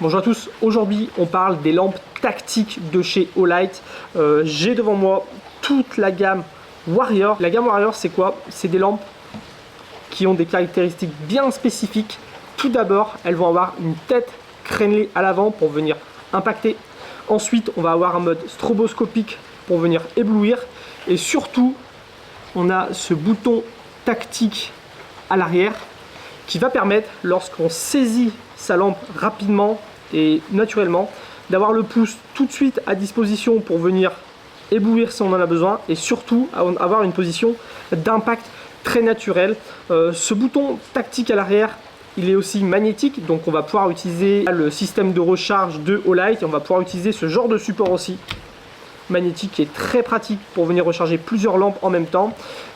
Bonjour à tous, aujourd'hui on parle des lampes tactiques de chez Olight. J'ai devant moi toute la gamme Warrior. La gamme Warrior c'est quoi? C'est des lampes qui ont des caractéristiques bien spécifiques. Tout d'abord, elles vont avoir une tête crénelée à l'avant pour venir impacter. Ensuite, on va avoir un mode stroboscopique pour venir éblouir. Et surtout, on a ce bouton tactique à l'arrière qui va permettre, lorsqu'on saisit sa lampe rapidement et naturellement, d'avoir le pouce tout de suite à disposition pour venir éblouir si on en a besoin, et surtout avoir une position d'impact très naturelle. Ce bouton tactique à l'arrière, il est aussi magnétique, donc on va pouvoir utiliser le système de recharge de Olight et on va pouvoir utiliser ce genre de support aussi magnétique qui est très pratique pour venir recharger plusieurs lampes en même temps.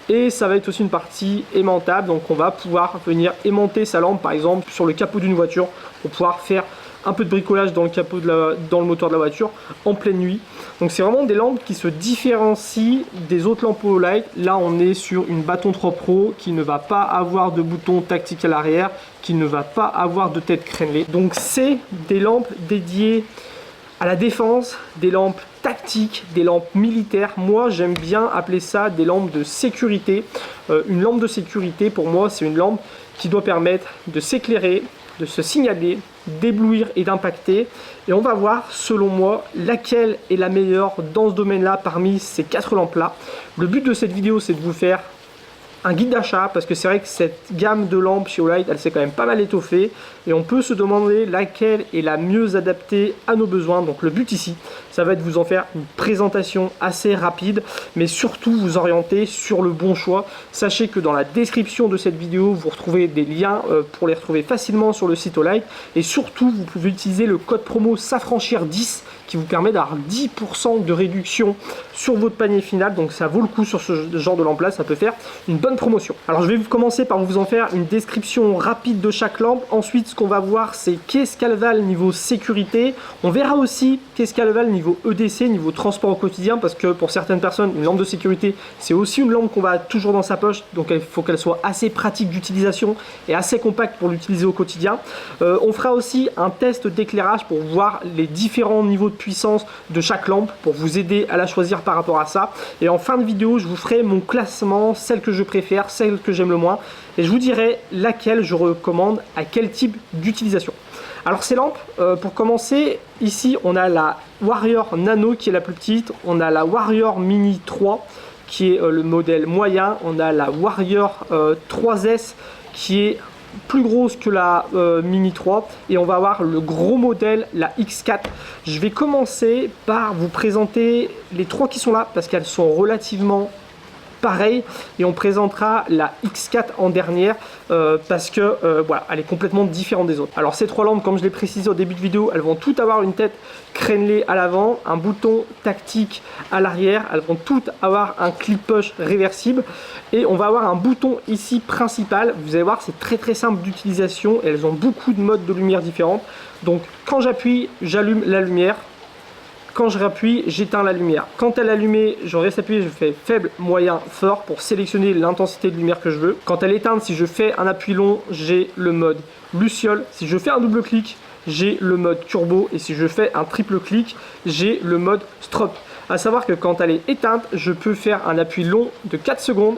Et ça va être aussi une partie aimantable, donc on va pouvoir venir aimanter sa lampe par exemple sur le capot d'une voiture pour pouvoir faire un peu de bricolage dans le capot dans le moteur de la voiture en pleine nuit. Donc c'est vraiment des lampes qui se différencient des autres lampes Olight. Là on est sur une Bâton 3 Pro qui ne va pas avoir de bouton tactique à l'arrière, qui ne va pas avoir de tête crénelée. Donc c'est des lampes dédiées à la défense, des lampes tactiques, des lampes militaires. Moi j'aime bien appeler ça des lampes de sécurité. Une lampe de sécurité pour moi c'est une lampe qui doit permettre de s'éclairer, de se signaler, d'éblouir et d'impacter. Et on va voir selon moi laquelle est la meilleure dans ce domaine là parmi ces 4 lampes là. Le but de cette vidéo c'est de vous faire un guide d'achat, parce que c'est vrai que cette gamme de lampes chez Olight, elle s'est quand même pas mal étoffée et on peut se demander laquelle est la mieux adaptée à nos besoins. Donc le but ici, ça va être de vous en faire une présentation assez rapide, mais surtout vous orienter sur le bon choix. Sachez que dans la description de cette vidéo, vous retrouvez des liens pour les retrouver facilement sur le site Olight, et surtout vous pouvez utiliser le code promo SAFRANCHIR10 qui vous permet d'avoir 10% de réduction sur votre panier final. Donc ça vaut le coup sur ce genre de lampe là, ça peut faire une bonne promotion. Alors je vais commencer par vous en faire une description rapide de chaque lampe. Ensuite ce qu'on va voir c'est qu'est-ce qu'elle valent niveau sécurité. On verra aussi qu'est-ce qu'elle valent niveau EDC, niveau transport au quotidien, parce que pour certaines personnes une lampe de sécurité c'est aussi une lampe qu'on va toujours dans sa poche, donc il faut qu'elle soit assez pratique d'utilisation et assez compacte pour l'utiliser au quotidien. On fera aussi un test d'éclairage pour voir les différents niveaux de puissance de chaque lampe pour vous aider à la choisir par rapport à ça. Et en fin de vidéo je vous ferai mon classement, celle que je préfère, celle que j'aime le moins, et je vous dirai laquelle je recommande à quel type d'utilisation. Alors ces lampes, pour commencer, ici on a la Warrior Nano qui est la plus petite, on a la Warrior Mini 3 qui est le modèle moyen, on a la Warrior 3S qui est plus grosse que la Mini 3, et on va avoir le gros modèle, la X4. Je vais commencer par vous présenter les 3 qui sont là parce qu'elles sont relativement pareil, et on présentera la X4 en dernière parce que voilà, elle est complètement différente des autres. Alors ces 3 lampes, comme je l'ai précisé au début de vidéo, elles vont toutes avoir une tête crénelée à l'avant, un bouton tactique à l'arrière, elles vont toutes avoir un clip push réversible, et on va avoir un bouton ici principal. Vous allez voir, c'est très simple d'utilisation et elles ont beaucoup de modes de lumière différentes. Donc quand j'appuie, j'allume la lumière. Quand je rappuie, j'éteins la lumière. Quand elle est allumée, je reste appuyé, je fais faible, moyen, fort pour sélectionner l'intensité de lumière que je veux. Quand elle est éteinte, si je fais un appui long, j'ai le mode luciole. Si je fais un double clic, j'ai le mode turbo. Et si je fais un triple clic, j'ai le mode strobe. À savoir que quand elle est éteinte, je peux faire un appui long de 4 secondes.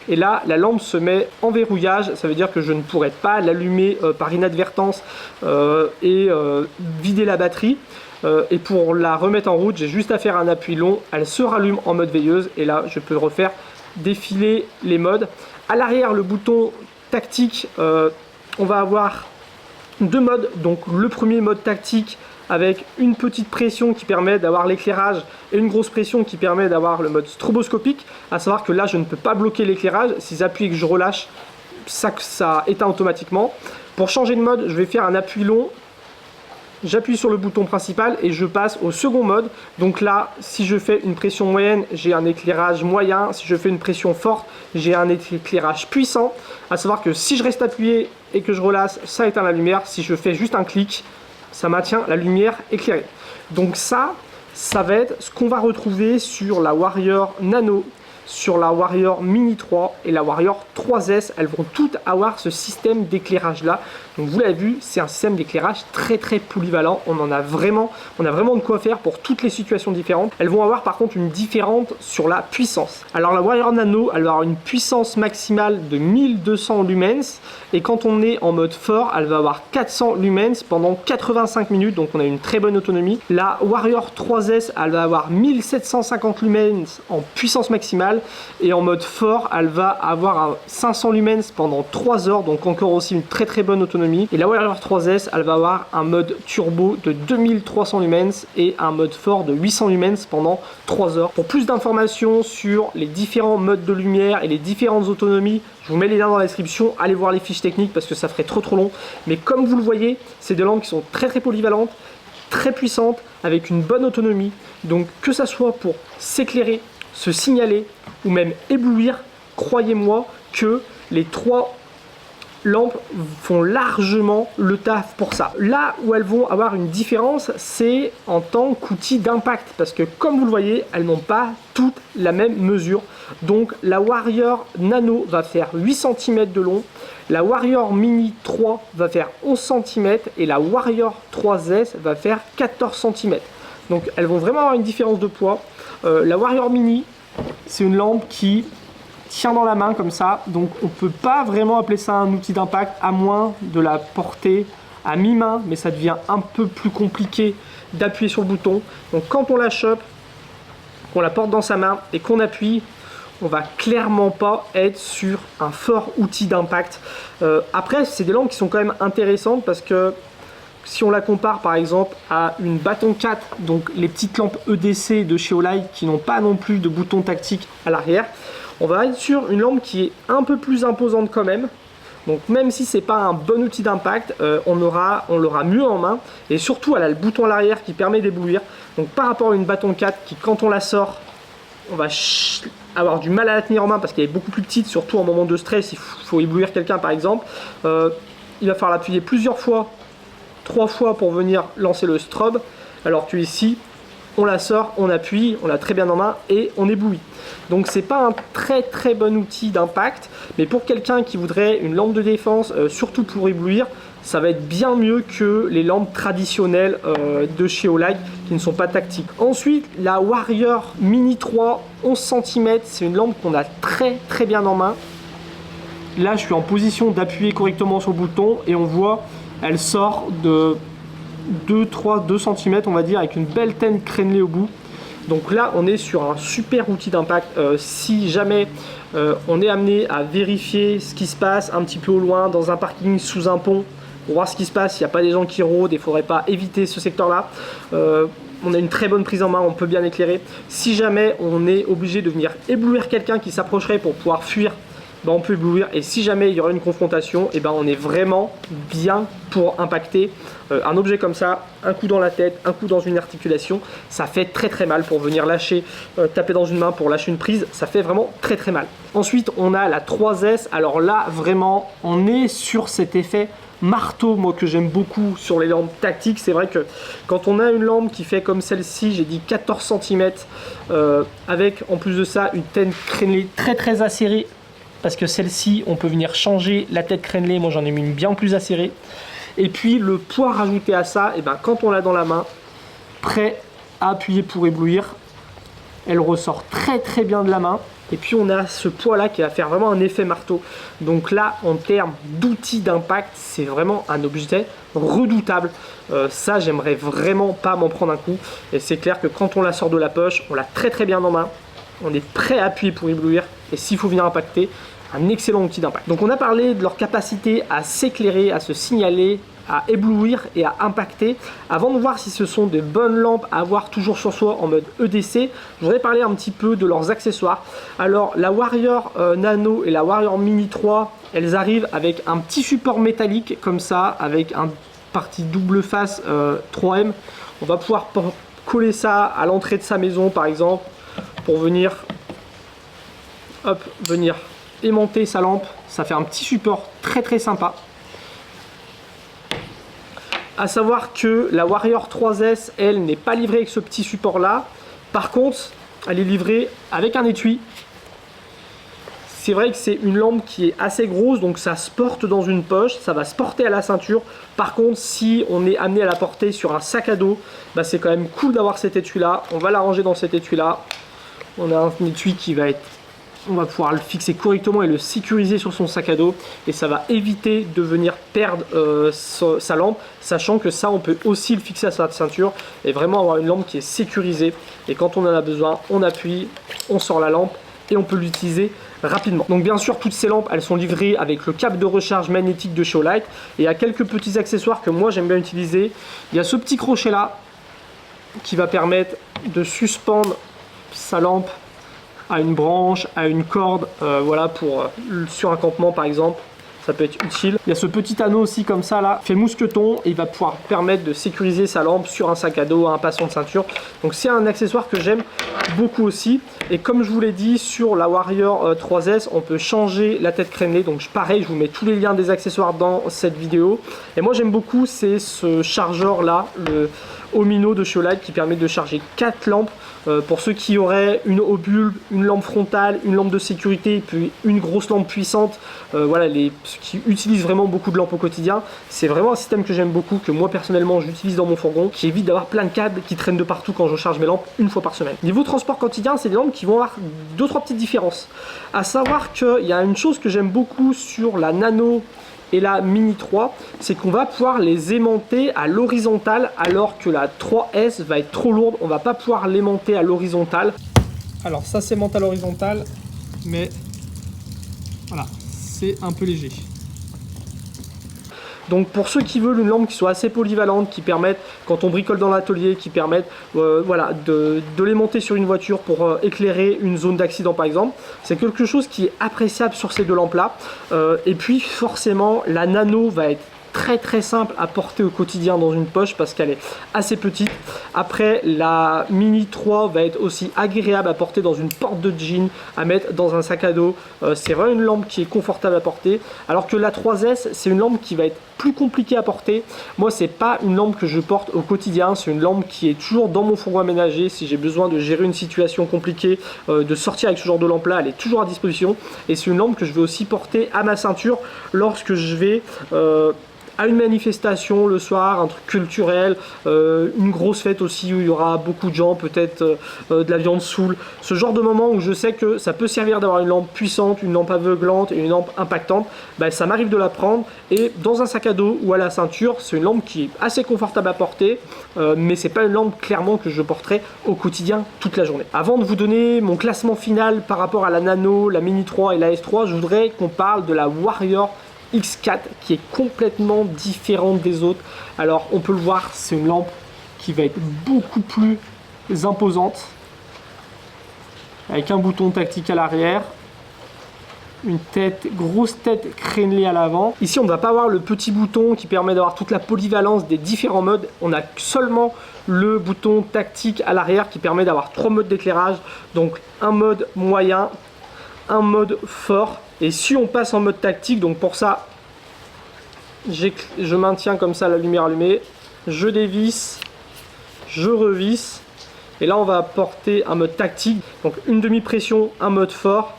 Et là, la lampe se met en verrouillage. Ça veut dire que je ne pourrai pas l'allumer par inadvertance et vider la batterie. Et pour la remettre en route, j'ai juste à faire un appui long, elle se rallume en mode veilleuse, et là je peux refaire défiler les modes. À l'arrière, le bouton tactique, on va avoir 2 modes. Donc le premier mode tactique avec une petite pression qui permet d'avoir l'éclairage et une grosse pression qui permet d'avoir le mode stroboscopique. À savoir que là je ne peux pas bloquer l'éclairage, si j'appuie et que je relâche, ça éteint automatiquement. Pour changer de mode, je vais faire un appui long. J'appuie sur le bouton principal et je passe au second mode. Donc là, si je fais une pression moyenne, j'ai un éclairage moyen. Si je fais une pression forte, j'ai un éclairage puissant. À savoir que si je reste appuyé et que je relâche, ça éteint la lumière. Si je fais juste un clic, ça maintient la lumière éclairée. Donc ça va être ce qu'on va retrouver sur la Warrior Nano, sur la Warrior Mini 3 et la Warrior 3S. Elles vont toutes avoir ce système d'éclairage là. Donc vous l'avez vu, c'est un système d'éclairage très polyvalent. On a vraiment de quoi faire pour toutes les situations différentes. Elles vont avoir par contre une différente sur la puissance. Alors la Warrior Nano, elle va avoir une puissance maximale de 1200 lumens et quand on est en mode fort, elle va avoir 400 lumens pendant 85 minutes, donc on a une très bonne autonomie. La Warrior 3S, elle va avoir 1750 lumens en puissance maximale et en mode fort, elle va avoir 500 lumens pendant 3 heures, donc encore aussi une très bonne autonomie. Et la Warrior 3S, elle va avoir un mode turbo de 2300 lumens et un mode fort de 800 lumens pendant 3 heures. Pour plus d'informations sur les différents modes de lumière et les différentes autonomies, je vous mets les liens dans la description, allez voir les fiches techniques parce que ça ferait trop long. Mais comme vous le voyez, c'est des lampes qui sont très polyvalentes, très puissantes, avec une bonne autonomie. Donc que ça soit pour s'éclairer, se signaler ou même éblouir, croyez-moi que les 3 lampes font largement le taf pour ça. Là où elles vont avoir une différence, c'est en tant qu'outil d'impact, parce que comme vous le voyez, elles n'ont pas toutes la même mesure. Donc la Warrior Nano va faire 8 cm de long, la Warrior Mini 3 va faire 11 cm et la Warrior 3S va faire 14 cm. Donc elles vont vraiment avoir une différence de poids. La Warrior Mini, c'est une lampe qui tient dans la main comme ça, donc on peut pas vraiment appeler ça un outil d'impact à moins de la porter à mi-main, mais ça devient un peu plus compliqué d'appuyer sur le bouton. Donc quand on la chope, qu'on la porte dans sa main et qu'on appuie, on va clairement pas être sur un fort outil d'impact. Après, c'est des lampes qui sont quand même intéressantes parce que si on la compare par exemple à une Baton 4, donc les petites lampes EDC de chez Olight qui n'ont pas non plus de bouton tactique à l'arrière, on va être sur une lampe qui est un peu plus imposante quand même. Donc même si c'est pas un bon outil d'impact, on l'aura mieux en main. Et surtout, elle a le bouton à l'arrière qui permet d'éblouir. Donc par rapport à une Baton 4 qui, quand on la sort, on va avoir du mal à la tenir en main parce qu'elle est beaucoup plus petite, surtout en moment de stress, il faut éblouir quelqu'un par exemple. Il va falloir l'appuyer plusieurs fois, 3 fois pour venir lancer le strobe. Alors que ici, on la sort, on appuie, on l'a très bien en main et on éblouit. Donc c'est pas un très bon outil d'impact, mais pour quelqu'un qui voudrait une lampe de défense, surtout pour éblouir, ça va être bien mieux que les lampes traditionnelles de chez Olight qui ne sont pas tactiques. Ensuite, la Warrior Mini 3 11 cm, c'est une lampe qu'on a très bien en main. Là, je suis en position d'appuyer correctement sur le bouton et on voit, elle sort de 2 cm on va dire, avec une belle tête crénelée au bout. Donc là on est sur un super outil d'impact. Si jamais on est amené à vérifier ce qui se passe un petit peu au loin dans un parking sous un pont pour voir ce qui se passe, il n'y a pas des gens qui rôdent, il ne faudrait pas éviter ce secteur là. On a une très bonne prise en main, on peut bien éclairer. Si jamais on est obligé de venir éblouir quelqu'un qui s'approcherait pour pouvoir fuir, ben on peut éblouir, et si jamais il y aura une confrontation, et ben on est vraiment bien pour impacter. Un objet comme ça, un coup dans la tête, un coup dans une articulation, ça fait très mal pour venir lâcher, taper dans une main pour lâcher une prise, ça fait vraiment très mal. Ensuite on a la 3S, alors là vraiment on est sur cet effet marteau, moi que j'aime beaucoup sur les lampes tactiques. C'est vrai que quand on a une lampe qui fait comme celle-ci, j'ai dit 14 cm, avec en plus de ça une tête crénelée très acérée, parce que celle-ci on peut venir changer la tête crénelée, moi j'en ai mis une bien plus acérée. Et puis le poids rajouté à ça, et ben quand on l'a dans la main, prêt à appuyer pour éblouir, elle ressort très bien de la main. Et puis on a ce poids là qui va faire vraiment un effet marteau. Donc là en termes d'outils d'impact, c'est vraiment un objet redoutable. Ça j'aimerais vraiment pas m'en prendre un coup. Et c'est clair que quand on la sort de la poche, on l'a très bien en main. On est prêt à appuyer pour éblouir. Et s'il faut venir impacter, un excellent outil d'impact. Donc on a parlé de leur capacité à s'éclairer, à se signaler, à éblouir et à impacter. Avant de voir si ce sont de bonnes lampes à avoir toujours sur soi en mode EDC, je voudrais parler un petit peu de leurs accessoires. Alors la Warrior Nano et la Warrior Mini 3, elles arrivent avec un petit support métallique comme ça, avec un partie double face 3M. On va pouvoir coller ça à l'entrée de sa maison par exemple, pour venir aimanter sa lampe. Ça fait un petit support très sympa. À savoir que la Warrior 3S, elle, n'est pas livrée avec ce petit support là. Par contre, elle est livrée avec un étui. C'est vrai que c'est une lampe qui est assez grosse, donc ça se porte dans une poche, ça va se porter à la ceinture. Par contre, si on est amené à la porter sur un sac à dos, bah, c'est quand même cool d'avoir cet étui là. On va la ranger dans cet étui là. On a un étui qui va être... On va pouvoir le fixer correctement et le sécuriser sur son sac à dos, et ça va éviter de venir perdre sa lampe, sachant que ça on peut aussi le fixer à sa ceinture et vraiment avoir une lampe qui est sécurisée, et quand on en a besoin on appuie, on sort la lampe et on peut l'utiliser rapidement. Donc bien sûr toutes ces lampes elles sont livrées avec le câble de recharge magnétique de chez Olight, et il y a quelques petits accessoires que moi j'aime bien utiliser. Il y a ce petit crochet là qui va permettre de suspendre sa lampe à une branche, à une corde, voilà, pour sur un campement par exemple, ça peut être utile. Il y a ce petit anneau aussi comme ça là, fait mousqueton, et il va pouvoir permettre de sécuriser sa lampe sur un sac à dos, un passant de ceinture. Donc c'est un accessoire que j'aime beaucoup aussi. Et comme je vous l'ai dit, sur la Warrior 3S, on peut changer la tête crénelée. Donc pareil, je vous mets tous les liens des accessoires dans cette vidéo. Et moi j'aime beaucoup, c'est ce chargeur là, le Omino de chez Olight, qui permet de charger 4 lampes. Pour ceux qui auraient une obulbe, une lampe frontale, une lampe de sécurité, puis une grosse lampe puissante, voilà, ceux qui utilisent vraiment beaucoup de lampes au quotidien, c'est vraiment un système que j'aime beaucoup, que moi personnellement j'utilise dans mon fourgon, qui évite d'avoir plein de câbles qui traînent de partout quand je charge mes lampes une fois par semaine. Niveau transport quotidien, c'est des lampes qui vont avoir 2-3 petites différences. À savoir qu'il y a une chose que j'aime beaucoup sur la Nano et la Mini 3, c'est qu'on va pouvoir les aimanter à l'horizontale, alors que la 3S va être trop lourde, on va pas pouvoir l'aimanter à l'horizontale. Alors ça s'aimante à l'horizontale, mais voilà, c'est un peu léger. Donc pour ceux qui veulent une lampe qui soit assez polyvalente, qui permette, quand on bricole dans l'atelier, qui permette voilà, de les monter sur une voiture pour éclairer une zone d'accident par exemple, c'est quelque chose qui est appréciable sur ces deux lampes là. Et puis forcément la Nano va être très simple à porter au quotidien dans une poche parce qu'elle est assez petite. Après, la Mini 3 va être aussi agréable à porter dans une porte de jean, à mettre dans un sac à dos. C'est vraiment une lampe qui est confortable à porter, alors que la 3S c'est une lampe qui va être plus compliquée à porter. Moi c'est pas une lampe que je porte au quotidien, c'est une lampe qui est toujours dans mon fourgon aménagé. Si j'ai besoin de gérer une situation compliquée, de sortir avec ce genre de lampe là, elle est toujours à disposition, et c'est une lampe que je vais aussi porter à ma ceinture lorsque je vais à une manifestation le soir, un truc culturel, une grosse fête aussi où il y aura beaucoup de gens, peut-être de la viande soule, ce genre de moment où je sais que ça peut servir d'avoir une lampe puissante, une lampe aveuglante et une lampe impactante. Ben, ça m'arrive de la prendre, et dans un sac à dos ou à la ceinture, c'est une lampe qui est assez confortable à porter, mais c'est pas une lampe clairement que je porterai au quotidien toute la journée. Avant de vous donner mon classement final par rapport à la Nano, la Mini 3 et la S3, je voudrais qu'on parle de la Warrior X4 qui est complètement différente des autres. Alors on peut le voir, c'est une lampe qui va être beaucoup plus imposante, avec un bouton tactique à l'arrière, une grosse tête crénelée à l'avant. Ici on ne va pas avoir le petit bouton qui permet d'avoir toute la polyvalence des différents modes, on a seulement le bouton tactique à l'arrière qui permet d'avoir 3 modes d'éclairage, donc un mode moyen, un mode fort. Et si on passe en mode tactique, donc pour ça je maintiens comme ça la lumière allumée, je dévisse, je revisse, et là on va apporter un mode tactique, donc une demi-pression, un mode fort,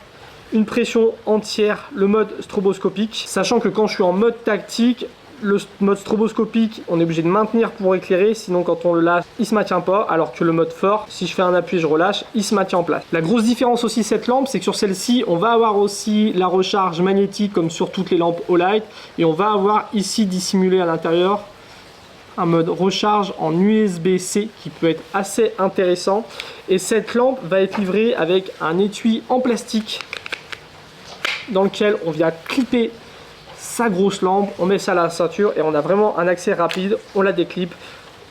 une pression entière, le mode stroboscopique, sachant que quand je suis en mode tactique, le mode stroboscopique on est obligé de maintenir pour éclairer, sinon quand on le lâche il se maintient pas, alors que le mode fort, si je fais un appui et je relâche, il se maintient en place. La grosse différence aussi cette lampe, c'est que sur celle-ci on va avoir aussi la recharge magnétique comme sur toutes les lampes Olight, et on va avoir ici dissimulé à l'intérieur un mode recharge en USB-C qui peut être assez intéressant. Et cette lampe va être livrée avec un étui en plastique dans lequel on vient clipper sa grosse lampe, on met ça à la ceinture et on a vraiment un accès rapide, on la déclipe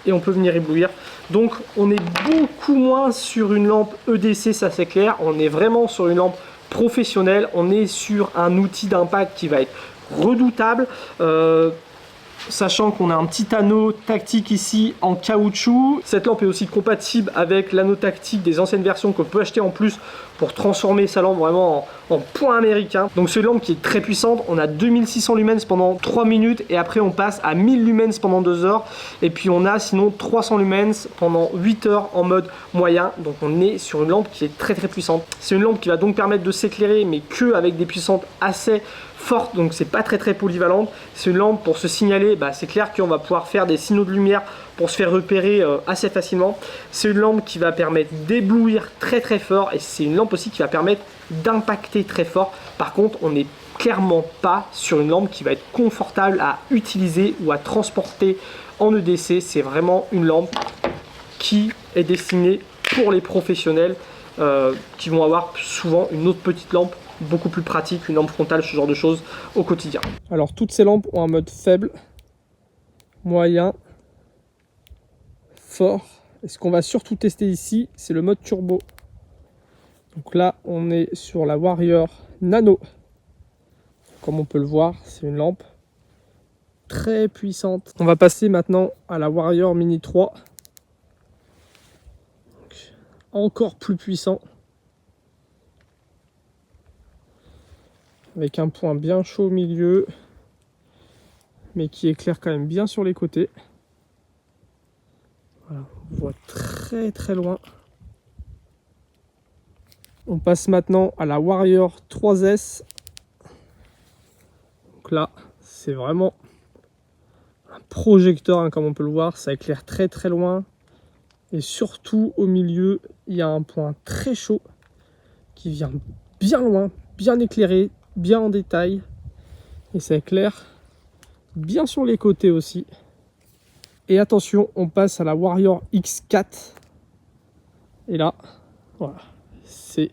et on peut venir éblouir. Donc on est beaucoup moins sur une lampe EDC, ça c'est clair, on est vraiment sur une lampe professionnelle, on est sur un outil d'impact qui va être redoutable. sachant qu'on a un petit anneau tactique ici en caoutchouc. Cette lampe est aussi compatible avec l'anneau tactique des anciennes versions qu'on peut acheter en plus pour transformer sa lampe vraiment en point américain. Donc c'est une lampe qui est très puissante. On a 2600 lumens pendant 3 minutes et après on passe à 1000 lumens pendant 2 heures. Et puis on a sinon 300 lumens pendant 8 heures en mode moyen. Donc on est sur une lampe qui est très puissante. C'est une lampe qui va donc permettre de s'éclairer mais que avec des puissances assez forte, donc c'est pas très polyvalente. C'est une lampe pour se signaler, c'est clair qu'on va pouvoir faire des signaux de lumière pour se faire repérer assez facilement. C'est une lampe qui va permettre d'éblouir très fort et c'est une lampe aussi qui va permettre d'impacter très fort. Par contre, on n'est clairement pas sur une lampe qui va être confortable à utiliser ou à transporter en EDC. C'est vraiment une lampe qui est destinée pour les professionnels qui vont avoir souvent une autre petite lampe beaucoup plus pratique, une lampe frontale, ce genre de choses au quotidien. Alors toutes ces lampes ont un mode faible, moyen, fort. Et ce qu'on va surtout tester ici, c'est le mode turbo. Donc là, on est sur la Warrior Nano. Comme on peut le voir, c'est une lampe très puissante. On va passer maintenant à la Warrior Mini 3. Donc, encore plus puissant. Avec un point bien chaud au milieu, mais qui éclaire quand même bien sur les côtés. Voilà, on voit très loin. On passe maintenant à la Warrior 3S. Donc là, c'est vraiment un projecteur, comme on peut le voir, ça éclaire très loin. Et surtout au milieu, il y a un point très chaud qui vient bien loin, bien éclairé, bien en détail, et ça éclaire bien sur les côtés aussi. Et attention, on passe à la Warrior X4 et là voilà, c'est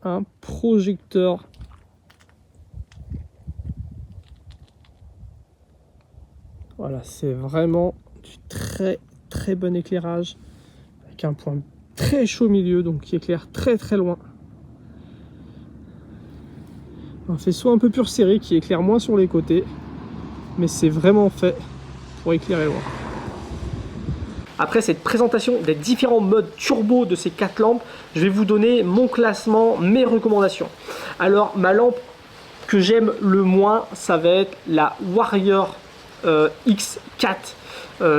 un projecteur voilà, c'est vraiment du très bon éclairage avec un point très chaud au milieu, donc qui éclaire très loin. Un faisceau un peu plus serré qui éclaire moins sur les côtés, mais c'est vraiment fait pour éclairer loin. Après cette présentation des différents modes turbo de ces 4 lampes, je vais vous donner mon classement, mes recommandations. Alors ma lampe que j'aime le moins, ça va être la Warrior X4.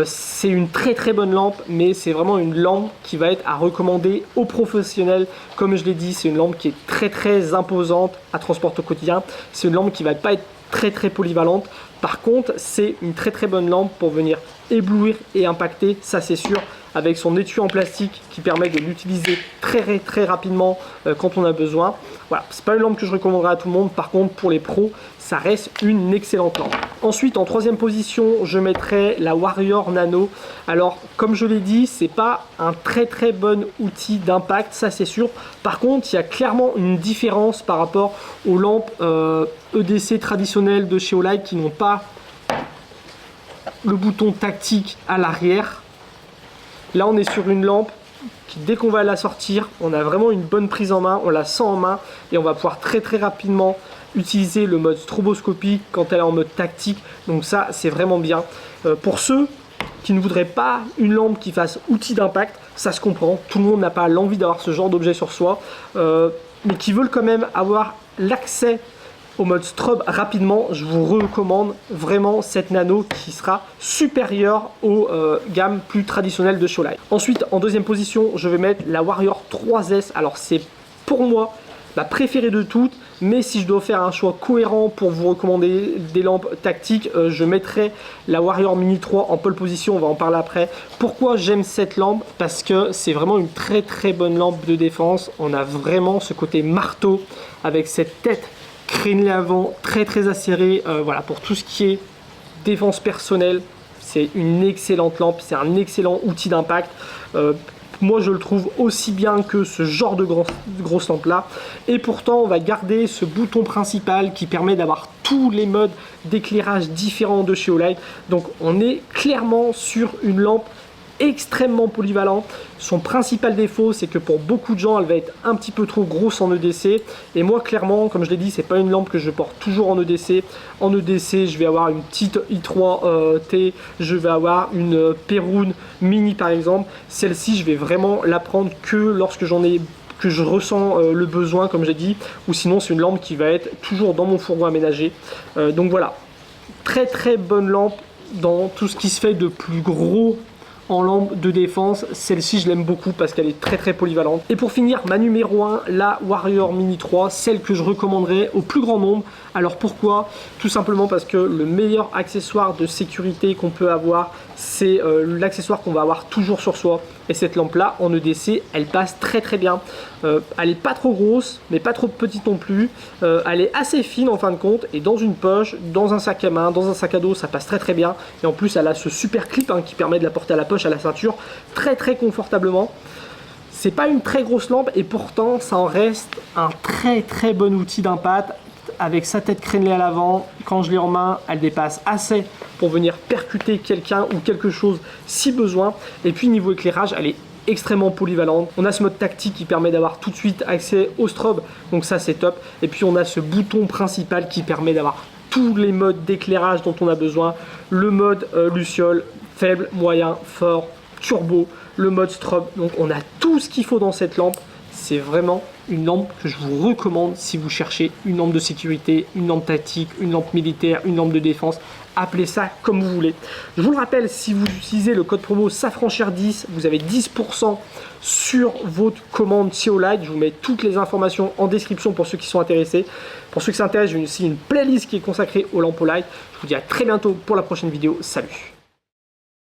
C'est une très bonne lampe, mais c'est vraiment une lampe qui va être à recommander aux professionnels. Comme je l'ai dit, c'est une lampe qui est très imposante à transporter au quotidien. C'est une lampe qui va pas être très polyvalente. Par contre, c'est une très bonne lampe pour venir éblouir et impacter, ça c'est sûr, avec son étui en plastique qui permet de l'utiliser très rapidement quand on a besoin. Voilà, c'est pas une lampe que je recommanderais à tout le monde. Par contre, pour les pros, ça reste une excellente lampe. Ensuite, en troisième position, je mettrai la Warrior Nano. Alors, comme je l'ai dit, c'est pas un très bon outil d'impact, ça c'est sûr. Par contre, il y a clairement une différence par rapport aux lampes EDC traditionnelles de chez Olight qui n'ont pas le bouton tactique à l'arrière. Là, on est sur une lampe qui, dès qu'on va la sortir, on a vraiment une bonne prise en main, on la sent en main et on va pouvoir très rapidement utiliser le mode stroboscopique quand elle est en mode tactique. Donc ça, c'est vraiment bien. Pour ceux qui ne voudraient pas une lampe qui fasse outil d'impact, ça se comprend. Tout le monde n'a pas l'envie d'avoir ce genre d'objet sur soi, mais qui veulent quand même avoir l'accès au mode strobe rapidement, je vous recommande vraiment cette Nano qui sera supérieure aux gammes plus traditionnelles de chez Olight. Ensuite, en deuxième position, je vais mettre la Warrior 3S. Alors c'est pour moi ma préférée de toutes, mais si je dois faire un choix cohérent pour vous recommander des lampes tactiques, je mettrai la Warrior Mini 3 en pole position, on va en parler après. Pourquoi j'aime cette lampe? Parce que c'est vraiment une très bonne lampe de défense. On a vraiment ce côté marteau avec cette tête crénelée avant très acérée, voilà, pour tout ce qui est défense personnelle. C'est une excellente lampe, c'est un excellent outil d'impact. Moi je le trouve aussi bien que ce genre de grosse lampe là, et pourtant on va garder ce bouton principal qui permet d'avoir tous les modes d'éclairage différents de chez Olight. Donc on est clairement sur une lampe extrêmement polyvalente. Son principal défaut, c'est que pour beaucoup de gens, elle va être un petit peu trop grosse en EDC. Et moi, clairement, comme je l'ai dit, c'est pas une lampe que je porte toujours en EDC. En EDC, je vais avoir une petite i3T, je vais avoir une Perun Mini par exemple. Celle-ci, je vais vraiment la prendre que lorsque que je ressens le besoin, comme j'ai dit, ou sinon c'est une lampe qui va être toujours dans mon fourgon aménagé. Donc voilà, très bonne lampe dans tout ce qui se fait de plus gros en lampe de défense. Celle-ci je l'aime beaucoup parce qu'elle est très polyvalente. Et pour finir, ma numéro 1, la Warrior Mini 3, celle que je recommanderais au plus grand nombre. Alors pourquoi? Tout simplement parce que le meilleur accessoire de sécurité qu'on peut avoir, c'est l'accessoire qu'on va avoir toujours sur soi. Et cette lampe là en EDC, elle passe très bien. Elle est pas trop grosse mais pas trop petite non plus. Elle est assez fine en fin de compte, et dans une poche, dans un sac à main, dans un sac à dos, ça passe très bien. Et en plus elle a ce super clip qui permet de la porter à la poche, à la ceinture, très confortablement. C'est pas une très grosse lampe et pourtant ça en reste un très bon outil d'impact. Avec sa tête crénelée à l'avant, quand je l'ai en main, elle dépasse assez pour venir percuter quelqu'un ou quelque chose si besoin. Et puis niveau éclairage, elle est extrêmement polyvalente. On a ce mode tactique qui permet d'avoir tout de suite accès au strobe, donc ça c'est top. Et puis on a ce bouton principal qui permet d'avoir tous les modes d'éclairage dont on a besoin. Le mode luciole, faible, moyen, fort, turbo, le mode strobe. Donc on a tout ce qu'il faut dans cette lampe. C'est vraiment une lampe que je vous recommande si vous cherchez une lampe de sécurité, une lampe tactique, une lampe militaire, une lampe de défense. Appelez ça comme vous voulez. Je vous le rappelle, si vous utilisez le code promo SAFRANCHER10, vous avez 10% sur votre commande Seolight. Je vous mets toutes les informations en description pour ceux qui sont intéressés. Pour ceux qui s'intéressent, j'ai aussi une playlist qui est consacrée aux lampes Olight. Je vous dis à très bientôt pour la prochaine vidéo. Salut!